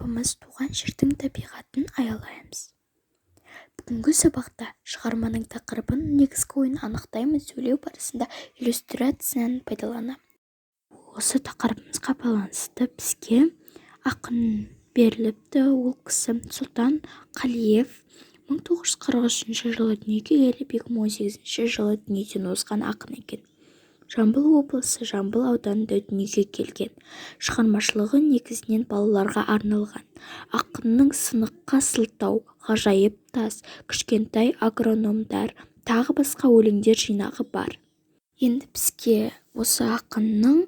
жалпымыз туған жердің табиғатын аялаймыз. Бүгінгі сабақта шығарманың тақырыбын негізгі ойын анықтаймыз, сөйлеу барысында иллюстрацияны пайдаланамыз. Осы тақырыбымызға байланысты бізге ақын беріліпті. Ол кісі Сұлтан Қалиев 1943 жылы дүниеге келіп, 2018 жылы дүниеден озған ақын екен. Жамбыл облысы Жамбыл ауданында дүниеге келген. Шығармашылығы негізінен балаларға арналған. Ақынның сыныққа сылтау, ғажайып тас, кішкентай агрономдар, тағы басқа өлеңдер жинағы бар. Енді бізге осы ақынның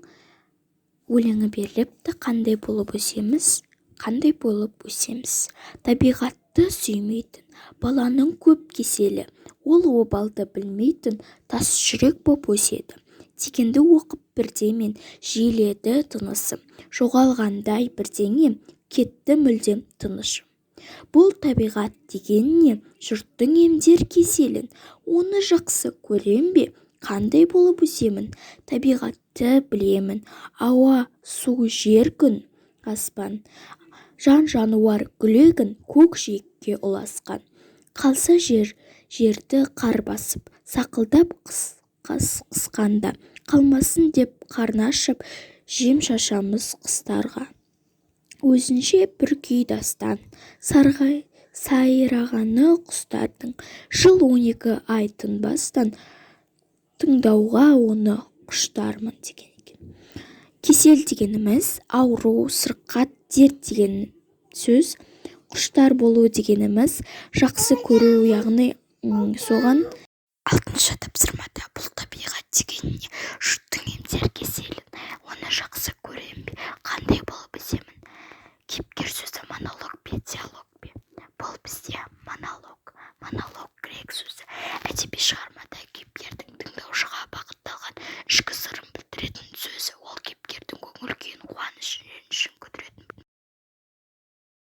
өлеңі беріліпті. Қандай болып өсеміз? Қандай болып өсеміз? Табиғатты сүймейтін, баланың көп кеселі, ол обалды білмейтін, тас жүрек боп өседі. Дегенді оқып бірдемен жиіледі тынысым, жоғалғандай бірдеңе, кетті мүлдем тынышым. Бұл табиғат деген не? Жұрттың емдер кеселін, оны жақсы көрем бе? Қандай болып өсемін? Табиғатты білемін, ауа, су, жер, күн, аспан, жан-жануар, гүл-егін көкжиекке ұласқан. Қалса жерді қар басып, сақылдап қысқанда, қалмасын деп қарны ашып, жем шашамыз қыстарға. Өзінше бір күй дастан, сайрағаны құстардың, жыл 12 ай тынбастан, тыңдауға оны құштармын деген екен. Кесел дегеніміз ауру, сырқат, дерт деген сөз. Құштар болу дегеніміз жақсы көру, яғни соған 6-шы тапсырмада бұл табиғат деген не? Жұрттың емдер кеселін, оны жақсы көрем бе? Қандай болып өсемін? Кейіпкер сөзі монолог пе диалог?